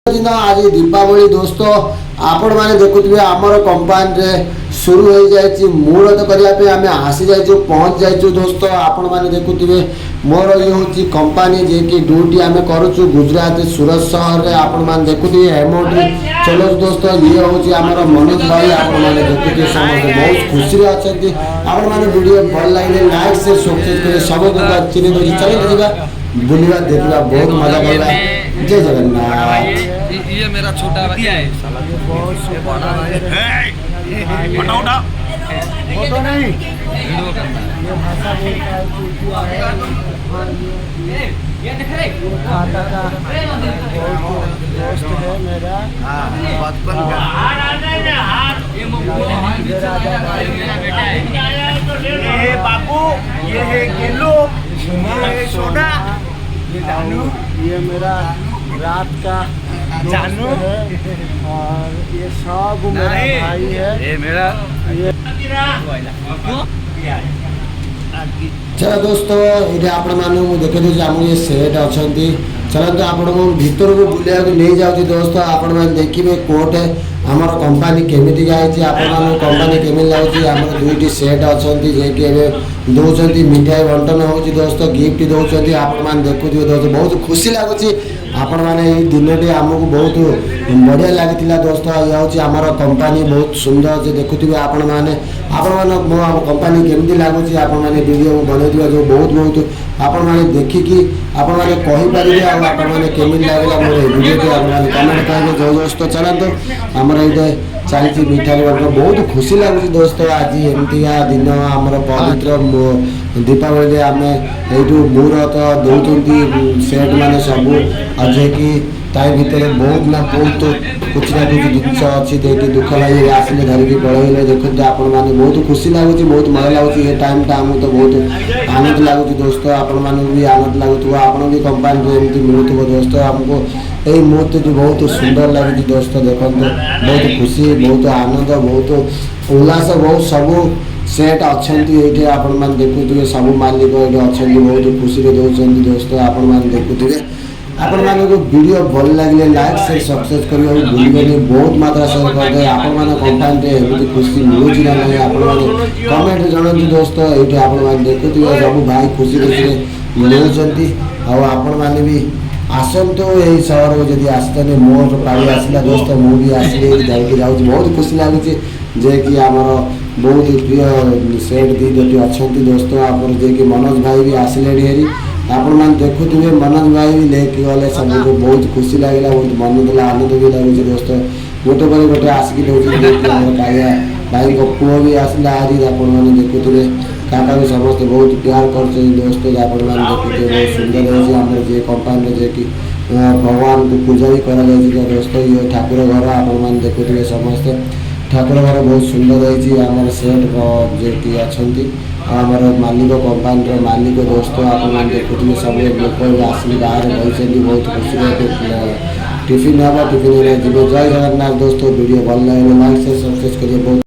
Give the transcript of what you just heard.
दिन आज दीपावली दोस्तों आपण मैंने देखुए आमर कंपानी रे शुरू हो जाए मुहूर्त करने आम आसी जाइए पहुँच जाइए दोस्तों आपण मैंने देखुए मोर ये हूँ कंपानी जे कि ड्यूटी आम करुचु गुजरात सूरत सहर में आपण मैंने देखुए एमओटी चलो दोस्तों ये हूँ आमर मनोज भाई आपण मैंने देखुए समस्त बहुत खुशी अच्छे आपण मैंने वीडियो भल लगे लाइक से सब्सक्राइब कर सब चिन्ह दूसरी चलो जा बुलवा देखा बहुत मजा करवा। जय जगन्नाथ। ये मेरा छोटा भाई है बहुत बड़ा है उठा उठा फोटो नहीं वीडियो करना ये भाषा बोलता है ये देख रहे खाता का दोस्त है मेरा बचपन का ये बाबू ये है किलो ये सोना ये जानू ये मेरा रात का जानू है और ये सब मेरा भाई है ये मेरा ये चलो दोस्तों ये आपण मानू देखे दूसरे आम ये सेट अच्छा चलते आपण भर को बुलिया नहीं जाऊँ दोस्तों आपण मैंने देखिए कोट है आमर कंपानी केमी जाए आपण कंपानी केमी लगे आम दुईट सेट अच्छा जे दौरान मिठाई बंटन हो दोस्तों गिफ्ट दौरान आपण मैंने देखुए दोस्तों बहुत खुशी लगुच आपण मैंने दिन आमको बहुत बढ़िया लगी दोस्तों ये हूँ आमर कंपानी बहुत सुंदर से देखुए आपण मैंने मो कंपानी केमी लगुच आपण मैंने वीडियो बनई जो बहुत बहुत आपण मैंने देखिकी आपण मैंने कहींपारे आपण मैंने केमी लगे मोर वीडियो कमेंट करेंगे जो दोस्तों चलते आमर ये चलती मिठाई बंटन बहुत खुशी लगुच दोस्तों आज एमतीका दिन आमर पवित्र दीपावली आम यू मुहूर्त दौरान सेट मैंने सब अच्छे कि भितर बहुत ना बहुत कुछ ना कुछ जिन अच्छी देखिए दुख लगे आसिले धरिकी पड़े देखते आपण मैंने बहुत खुशी लगुच बहुत मजा लगुच ये टाइम टा आमको तो बहुत आनंद लगुच दोस्तों आपण मैंने भी आनंद लगुव आपण भी कंपानी एमती मिलूव दोस्तों आमको यही मुहूर्त जो बहुत सुंदर लगे दोस्तों देखते बहुत खुशी बहुत आनंद बहुत उल्लास बहुत सब सेट अच्छा ये आपण मैंने देखुए सब मालिक ये अच्छा बहुत खुशी दौरान दोस्तों आपण मैंने देखुए आपण माने को वीडियो भल लगे लाइक से सब्सक्राइब करियो भूलिबेनी बहुत मात्रा शेयर कर दे आपण माने कंपानी रे एमती खुशी मिलुच ना नहीं आपण माने कमेंट जणांती दोस्तों एठी आपण माने देखुथिबे सब भाई खुशी खुशी मिलुचंती आ आपण माने भी आसंतो यही शहर को जदि आसते मोर पाड़ी आसला दोस्तों मु भी आसले जाइए जाऊँ बहुत खुशी लगुच जे कि आमर बहुत प्रिय सेट दी अच्छा दोस्तों आप जे कि मनोज भाई भी आसले हेरी आपण मैंने देखुए मनोज भाई भी लेके गले सबको बहुत खुशी लगे बहुत मन देला आनंद भी लगुच दोस्तों गोटे पर गोटे आसिक काया भाई को पुओ भी आसला हारी आपण मैंने देखुए काका भी समस्त बहुत प्यार करते दोस्तों आपण मैंने देखुए बहुत सुंदर है आम जे कंपानी जे कि भगवान को पूजा भी करा दोस्तों ये ठाकुर घर आपण मैंने देखुए समस्त ठाकुर घर बहुत सुंदर है आम सेट जे कि अच्छा आमर मालिक कंपानी मालिक दोस्तों आप देखुए सब लोग आसिक बाहर बही बहुत खुशी टिफिन हम टिफिन जी जय जगन्नाथ दोस्तों वीडियो भल लगे लाइक से सब्सक्राइब करिए बहुत